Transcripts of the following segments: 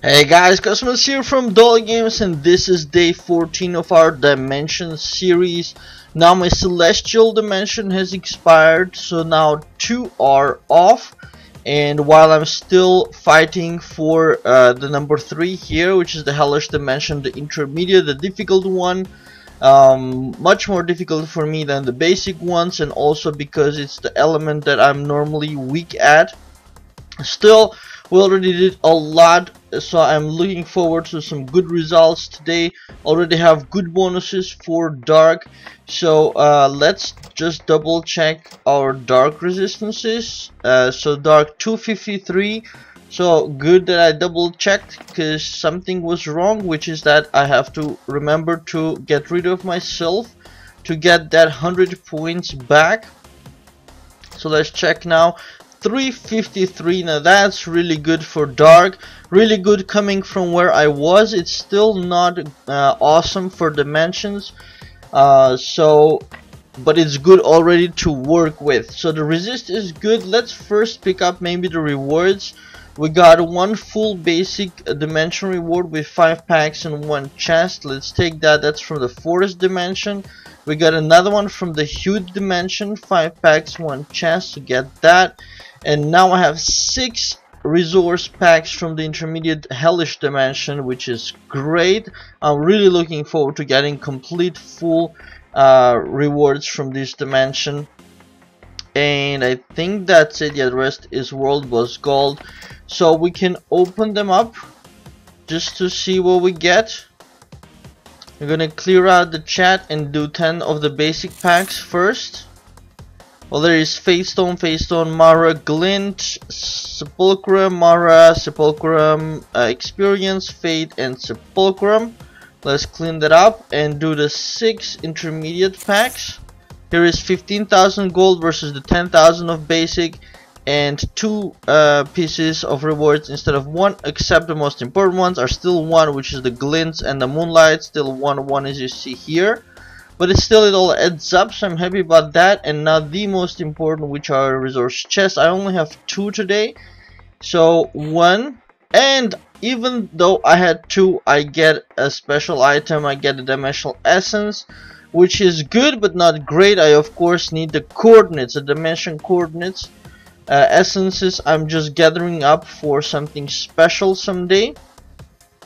Hey guys, Cosmos here from Dolly Games, and this is day 14 of our Dimension series. Now my Celestial Dimension has expired, so now 2 are off. And while I'm still fighting for the number 3 here, which is the Hellish Dimension, the intermediate, the difficult one, much more difficult for me than the basic ones, and also because it's the element that I'm normally weak at. Still, we already did a lot, so I'm looking forward to some good results today. Already have good bonuses for dark, so let's just double check our dark resistances. So dark 253, so good that I double checked, because something was wrong, which is that I have to remember to get rid of myself to get that 100 points back. So let's check now. 353, now that's really good for dark, really good coming from where I was. It's still not awesome for dimensions, but it's good already to work with. So the resist is good. Let's first pick up maybe the rewards. We got one full basic dimension reward with 5 packs and 1 chest. Let's take that. That's from the forest dimension. We got another one from the huge dimension, 5 packs, 1 chest to get that. And now I have 6 resource packs from the intermediate hellish dimension, which is great. I'm really looking forward to getting complete full rewards from this dimension. And I think that's it. Yeah, the rest is world boss gold. So we can open them up just to see what we get. We're gonna clear out the chat and do 10 of the basic packs first. Well, there is Faithstone, Mara, Glint, Sepulchrum, Mara, Sepulchrum, Experience, Fate, and Sepulchrum. Let's clean that up and do the 6 intermediate packs. Here is 15,000 gold versus the 10,000 of basic, and 2 pieces of rewards instead of 1, except the most important ones are still 1, which is the Glints and the Moonlight, still 1 as you see here. But it's still, it all adds up, so I'm happy about that. And now the most important, which are resource chests. I only have 2 today, so 1. And even though I had 2, I get a special item. I get a dimensional essence, which is good but not great. I of course need the coordinates, the dimension coordinates. Essences I'm just gathering up for something special someday.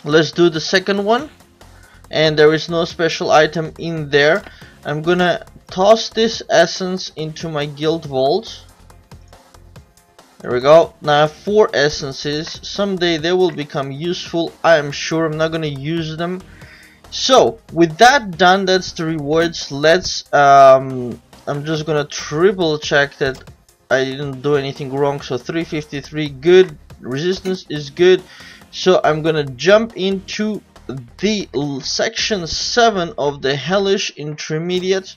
Let's do the second one. And there is no special item in there. I'm gonna toss this essence into my guild vault. There we go. Now I have 4 essences. Someday they will become useful, I am sure. I'm not gonna use them. So with that done, that's the rewards. Let's I'm just gonna triple check that I didn't do anything wrong. So 353, good. Resistance is good. So I'm gonna jump into the section 7 of the Hellish Intermediate,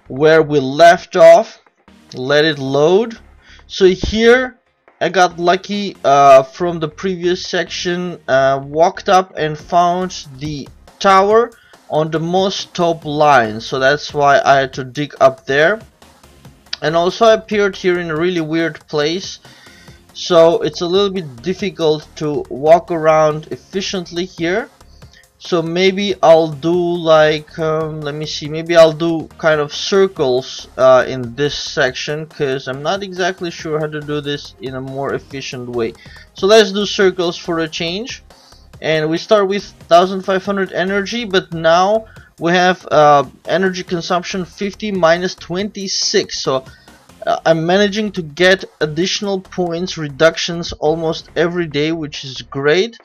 where we left off. Let it load. So here I got lucky from the previous section, walked up and found the tower on the most top line, so that's why I had to dig up there. And also I appeared here in a really weird place, so it's a little bit difficult to walk around efficiently here. So maybe I'll do like let me see, maybe I'll do kind of circles in this section, because I'm not exactly sure how to do this in a more efficient way. So let's do circles for a change. And we start with 1500 energy, but now we have energy consumption 50 minus 26, so I'm managing to get additional points reductions almost every day, which is great.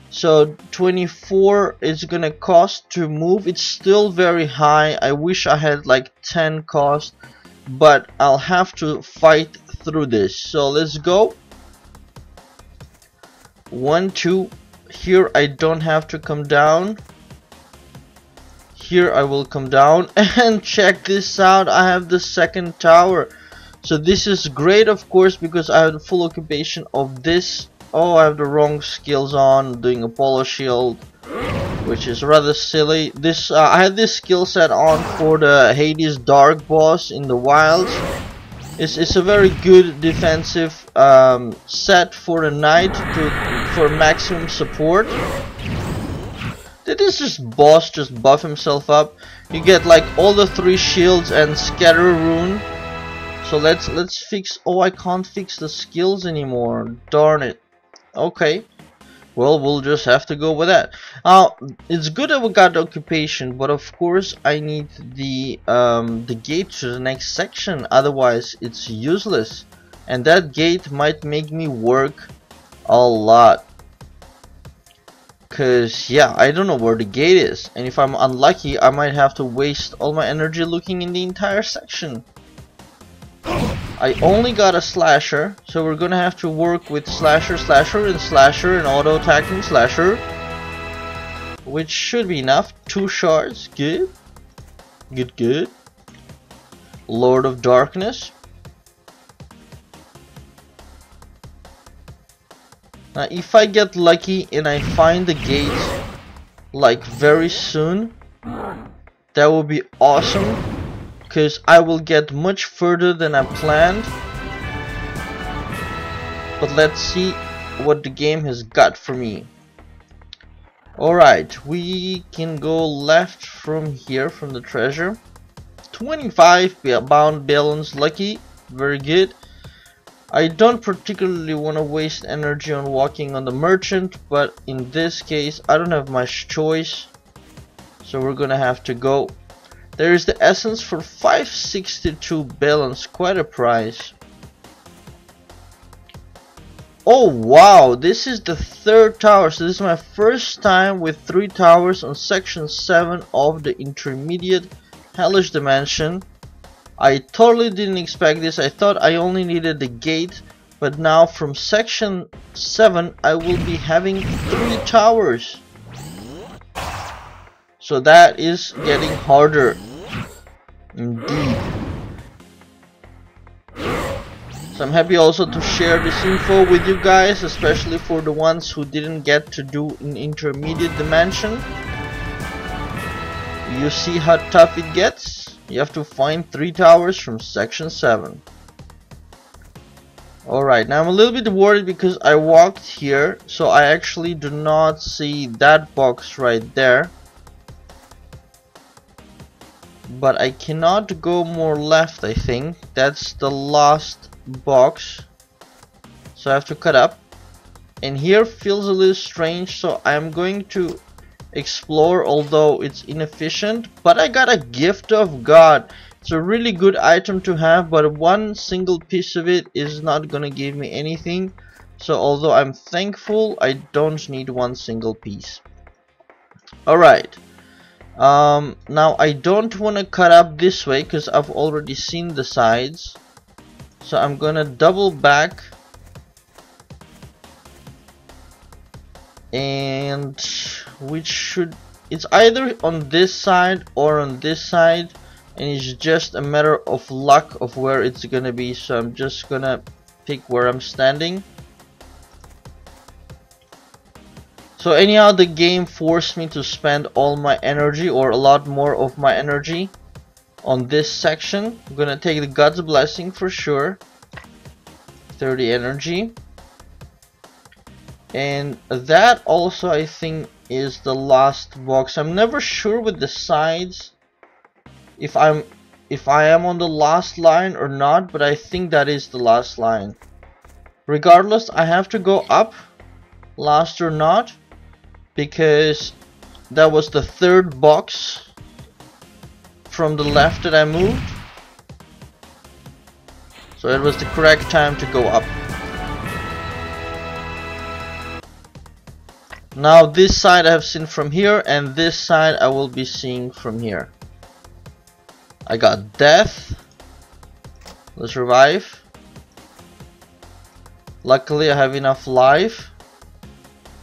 So 24 is gonna cost to move. It's still very high. I wish I had like 10 cost, but I'll have to fight through this. So let's go. 1, 2. Here I don't have to come down. Here I will come down, and check this out. I have the second tower. So this is great, of course, because I have the full occupation of this. Oh, I have the wrong skills on, doing Apollo shield, which is rather silly. This I had this skill set on for the Hades Dark boss in the wilds. It's a very good defensive set for a knight to for maximum support. Did this boss just buff himself up? You get like all the 3 shields and scatter rune. So let's fix. Oh, I can't fix the skills anymore. Darn it. Okay. Well, we'll just have to go with that. It's good that we got occupation, but of course I need the gate to the next section. Otherwise, it's useless. And that gate might make me work a lot. Cause yeah, I don't know where the gate is, and if I'm unlucky, I might have to waste all my energy looking in the entire section. I only got a slasher, so we're gonna have to work with slasher, and auto attacking slasher, which should be enough. 2 shards, good. Lord of Darkness. Now, if I get lucky and I find the gate like very soon, that will be awesome. Because I will get much further than I planned. But let's see what the game has got for me. Alright, we can go left from here, from the treasure. 25 bound balance, lucky, very good. I don't particularly want to waste energy on walking on the merchant, but in this case I don't have much choice. So we're gonna have to go. There is the essence for 562 balance, quite a price. Oh wow, this is the 3rd tower, so this is my first time with 3 towers on section 7 of the intermediate Hellish dimension. I totally didn't expect this. I thought I only needed the gate, but now from section 7 I will be having 3 towers. So that is getting harder indeed. So I'm happy also to share this info with you guys, especially for the ones who didn't get to do an intermediate dimension. You see how tough it gets? You have to find 3 towers from section 7. Alright, now I'm a little bit worried because I walked here, so I actually do not see that box right there. But I cannot go more left, I think. That's the last box. So I have to cut up. And here feels a little strange, so I'm going to explore, although it's inefficient. But I got a gift of God. It's a really good item to have, but one single piece of it is not gonna give me anything. So although I'm thankful, I don't need one single piece. Alright. Now I don't want to cut up this way because I've already seen the sides, so I'm gonna double back, and it's either on this side or on this side, and it's just a matter of luck of where it's gonna be. So I'm just gonna pick where I'm standing. So anyhow, the game forced me to spend all my energy, or a lot more of my energy, on this section. I'm gonna take the God's Blessing for sure. 30 energy. And that also I think is the last box. I'm never sure with the sides if I am on the last line or not, but I think that is the last line. Regardless, I have to go up, last or not, because that was the 3rd box from the left that I moved. So it was the correct time to go up. Now this side I have seen from here, and this side I will be seeing from here. I got death. Let's revive. Luckily I have enough life.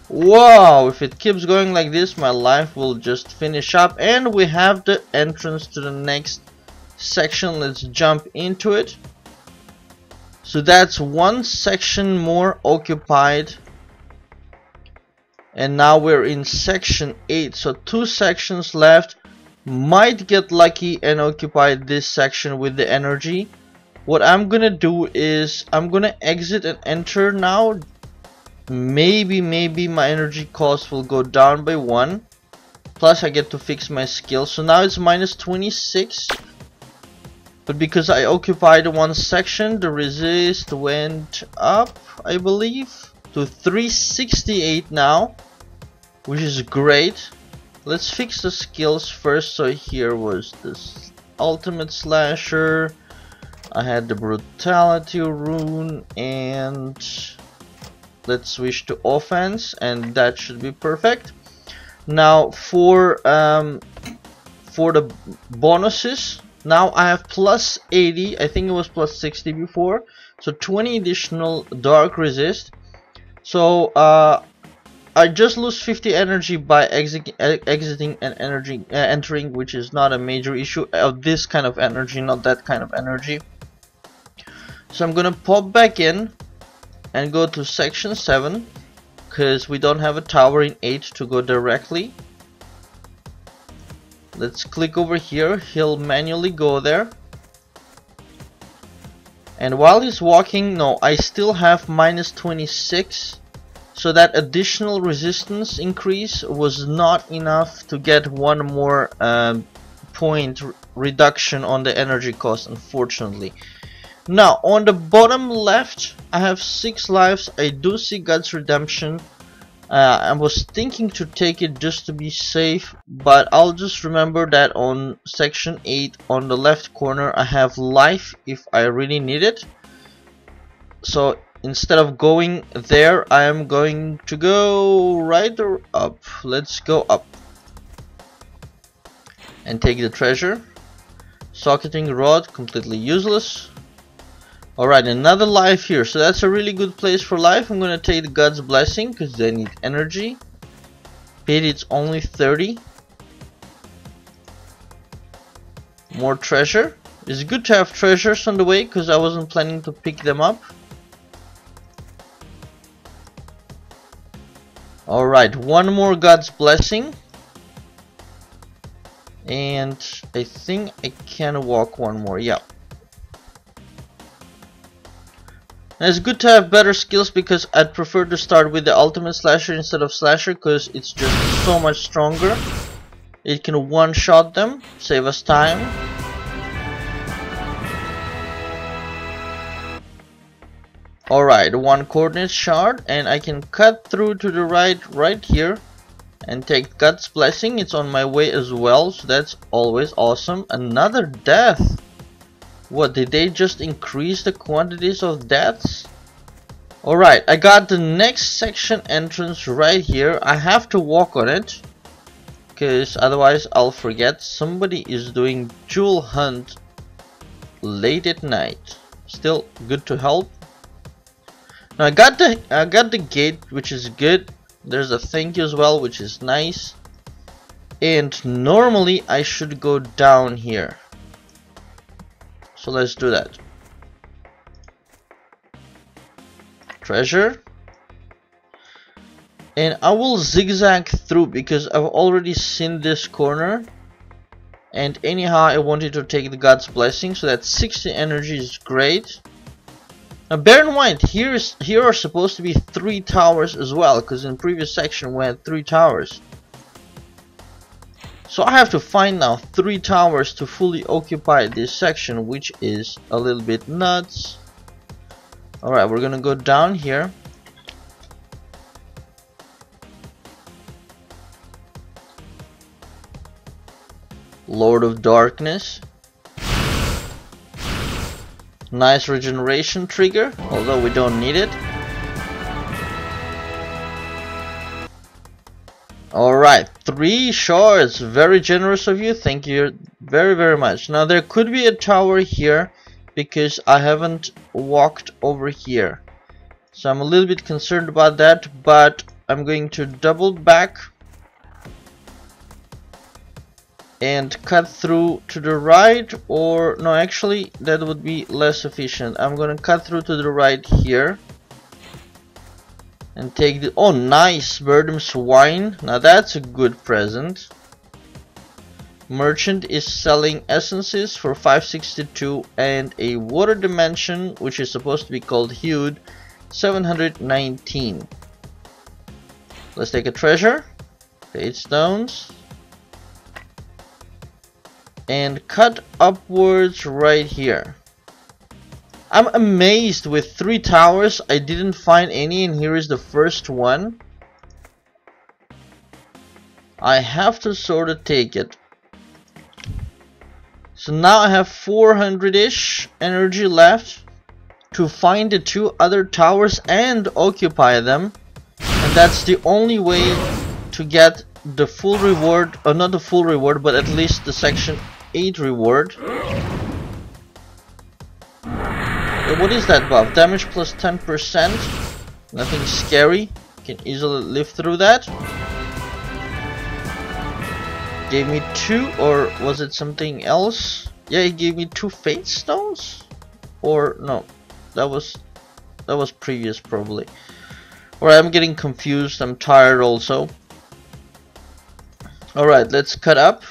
Wow, if it keeps going like this, my life will just finish up, and we have the entrance to the next section. Let's jump into it. So that's one section more occupied, and now we're in section 8, so 2 sections left. Might get lucky and occupy this section with the energy. What I'm gonna do is I'm gonna exit and enter now, maybe my energy cost will go down by 1. Plus I get to fix my skill, so now it's minus 26. But because I occupied one section, the resist went up, I believe, to 368 now, which is great. Let's fix the skills first. So here was this ultimate slasher, I had the brutality rune, and let's switch to offense, and that should be perfect. Now for the bonuses, now I have plus 80. I think it was plus 60 before, so 20 additional dark resist. So I just lose 50 energy by exiting and entering, which is not a major issue of this kind of energy, not that kind of energy. So I'm gonna pop back in and go to section 7, because we don't have a tower in 8 to go directly. Let's click over here. He'll manually go there, and while he's walking, no, I still have minus 26. So that additional resistance increase was not enough to get one more point reduction on the energy cost, unfortunately. Now on the bottom left, I have 6 lives. I do see God's Redemption. I was thinking to take it just to be safe, but I'll just remember that on section 8 on the left corner I have life if I really need it. So instead of going there, I am going to go right or up. Let's go up and take the treasure. Socketing rod, completely useless. Alright, another life here, so that's a really good place for life. I'm gonna take the God's Blessing because they need energy. Pity it's only 30. More treasure. It's good to have treasures on the way because I wasn't planning to pick them up. Alright, one more God's Blessing. And I think I can walk one more, yeah. And it's good to have better skills because I'd prefer to start with the ultimate slasher instead of slasher because it's just so much stronger. It can one-shot them, save us time. Alright, one coordinate shard, and I can cut through to the right here and take God's Blessing. It's on my way as well, so that's always awesome. Another death. What, did they just increase the quantities of deaths? Alright, I got the next section entrance right here. I have to walk on it because otherwise I'll forget. Somebody is doing jewel hunt late at night. Still good to help. Now I got the gate, which is good. There's a thank you as well, which is nice. And normally I should go down here. So let's do that. Treasure. And I will zigzag through because I've already seen this corner. And anyhow, I wanted to take the God's Blessing, so that 60 energy is great. Now bear in mind, here are supposed to be 3 towers as well, because in previous section we had 3 towers. So I have to find now 3 towers to fully occupy this section, which is a little bit nuts. Alright, we're gonna go down here. Lord of Darkness. Nice regeneration trigger, although we don't need it. Alright, 3 shards, very generous of you, thank you very much. Now there could be a tower here because I haven't walked over here, so I'm a little bit concerned about that, but I'm going to double back and cut through to the right, or no, actually that would be less efficient. I'm gonna cut through to the right here and take the, oh nice, Birdham's wine. Now that's a good present. Merchant is selling essences for 562 and a water dimension, which is supposed to be called Hued, 719. Let's take a treasure, 8 stones, and cut upwards right here. I'm amazed, with 3 towers I didn't find any, and here is the first one. I have to sort of take it. So now I have 400-ish energy left to find the 2 other towers and occupy them. And that's the only way to get the full reward, or not the full reward, but at least the section 8 reward. What is that buff? Damage plus 10%. Nothing scary. Can easily live through that. Gave me 2, or was it something else? Yeah, he gave me 2 fate stones? Or no, that was previous probably. Alright, I'm getting confused, I'm tired also. Alright, let's cut up.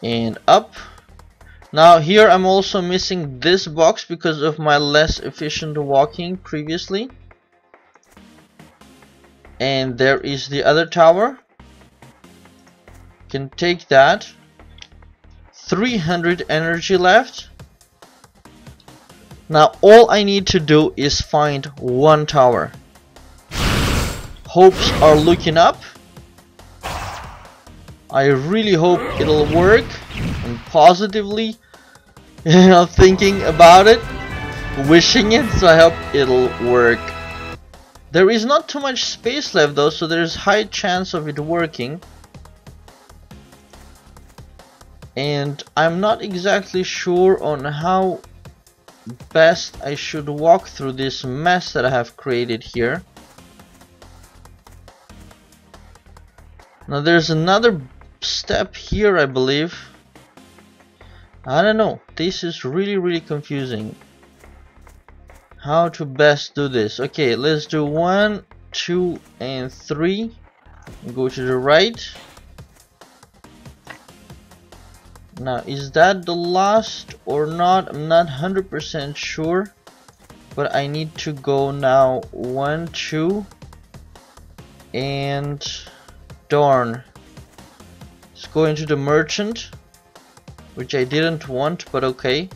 And up. Now here I'm also missing this box because of my less efficient walking previously. And there is the other tower. Can take that. 300 energy left. Now all I need to do is find 1 tower. Hopes are looking up. I really hope it'll work. I'm positively, thinking about it, wishing it, so I hope it'll work. There is not too much space left though, so there's high chance of it working. And I'm not exactly sure on how best I should walk through this mess that I have created here. Now there's another step here, I believe. I don't know, this is really confusing. How to best do this. Okay, let's do 1, 2 and 3. Go to the right. Now, is that the last or not? I'm not 100% sure, but I need to go now 1, 2, and darn. Let's go into the merchant, which I didn't want, but okay.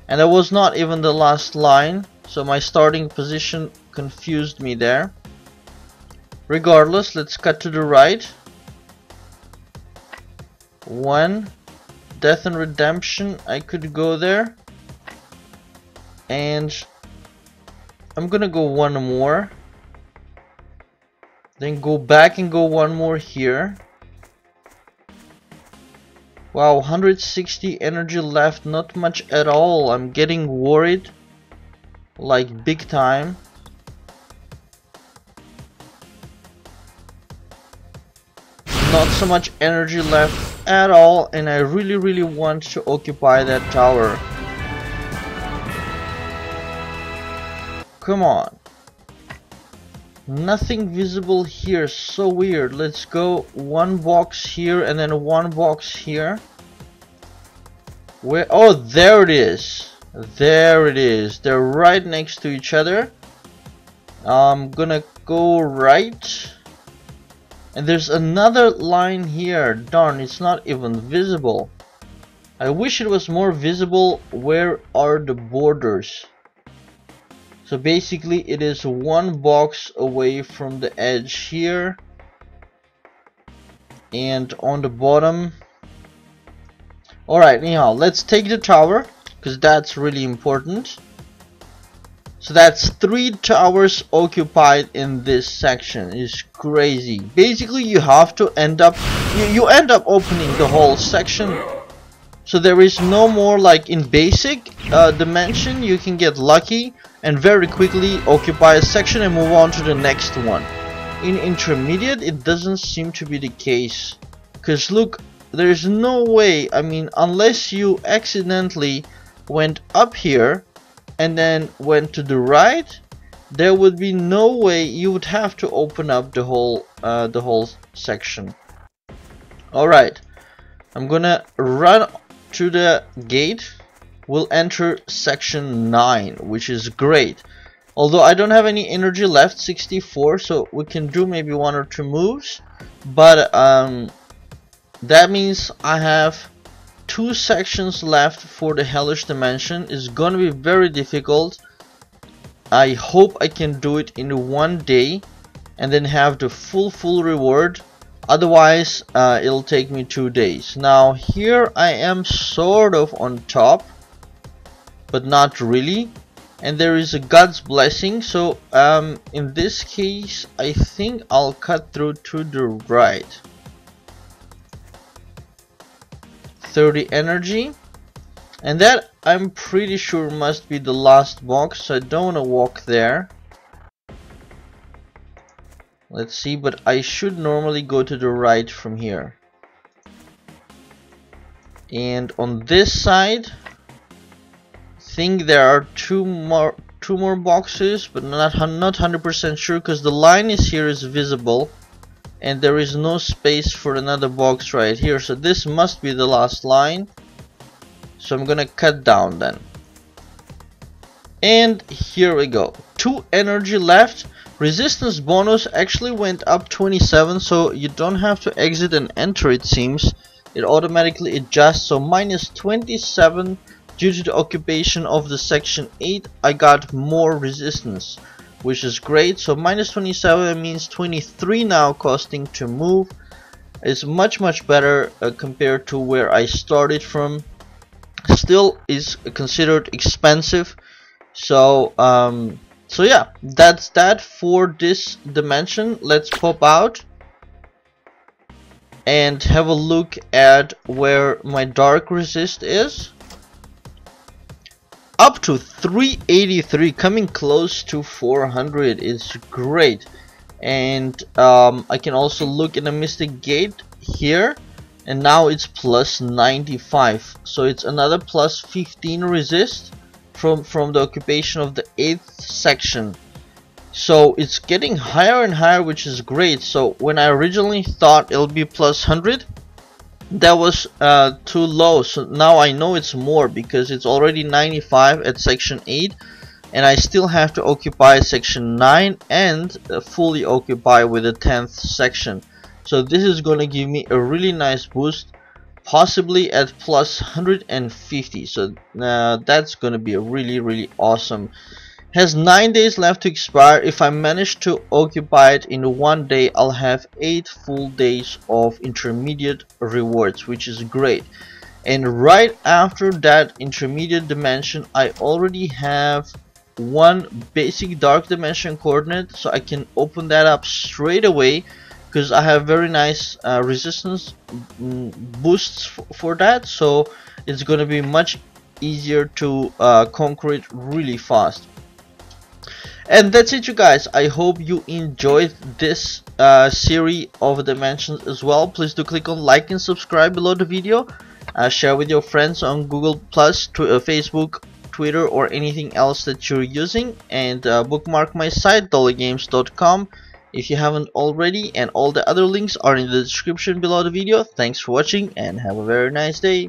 And that was not even the last line, so my starting position confused me there. Regardless, let's cut to the right. 1. Death and Redemption, I could go there. And I'm gonna go 1 more. Then go back and go 1 more here. Wow, 160 energy left, not much at all. I'm getting worried, like big time. Not so much energy left at all, and I really want to occupy that tower. Come on. Nothing visible here, so weird. Let's go 1 box here and then 1 box here. Where? Oh, there it is. There it is. They're right next to each other. I'm gonna go right. And there's another line here. Darn, it's not even visible. I wish it was more visible. Where are the borders? So basically it is 1 box away from the edge here. And on the bottom. Alright, anyhow, let's take the tower, because that's really important. So that's 3 towers occupied in this section. It's crazy. Basically you have to end up, you end up opening the whole section. So there is no more, like in basic dimension, you can get lucky and very quickly occupy a section and move on to the next one. In intermediate it doesn't seem to be the case, because look, there's no way, I mean, unless you accidentally went up here and then went to the right, there would be no way. You would have to open up the whole section. Alright, I'm gonna run to the gate. We'll enter section 9, which is great. Although I don't have any energy left, 64, so we can do maybe 1 or 2 moves. But that means I have 2 sections left for the Hellish dimension. It's gonna be very difficult. I hope I can do it in 1 day and then have the full reward. Otherwise it'll take me 2 days. Now here I am sort of on top, but not really, and there is a God's blessing. So in this case I think I'll cut through to the right. 30 energy, and that I'm pretty sure must be the last box, so I don't want to walk there. Let's see, but I should normally go to the right from here. And on this side, I think there are two more boxes, but not 100% sure because the line here is visible and there is no space for another box right here, so this must be the last line. So I'm gonna cut down then. And here we go. 2 energy left. Resistance bonus actually went up 27, so you don't have to exit and enter, it seems. It automatically adjusts, so minus 27 due to the occupation of the section 8. I got more resistance, which is great. So minus 27 means 23 now costing to move. It's much better compared to where I started from. Still is considered expensive. So so yeah, that's that for this dimension. Let's pop out and have a look at where my dark resist is. Up to 383, coming close to 400 is great. And I can also look at the Mystic Gate here, and now it's plus 95, so it's another plus 15 resist from the occupation of the 8th section. So it's getting higher and higher, which is great. So when I originally thought it'll be plus 100, that was too low, so now I know it's more because it's already 95 at section 8, and I still have to occupy section 9 and fully occupy with the 10th section. So this is going to give me a really nice boost, possibly at plus 150. So that's going to be really awesome. Has 9 days left to expire. If I manage to occupy it in 1 day, I'll have 8 full days of intermediate rewards, which is great. And right after that intermediate dimension, I already have 1 basic dark dimension coordinate, so I can open that up straight away because I have very nice resistance boosts for that. So it's going to be much easier to conquer it really fast. And that's it, you guys. I hope you enjoyed this series of dimensions as well. Please do click on like and subscribe below the video. Share with your friends on Google+, Facebook, Twitter, or anything else that you're using. And bookmark my site, dollygames.com, if you haven't already. And all the other links are in the description below the video. Thanks for watching and have a very nice day.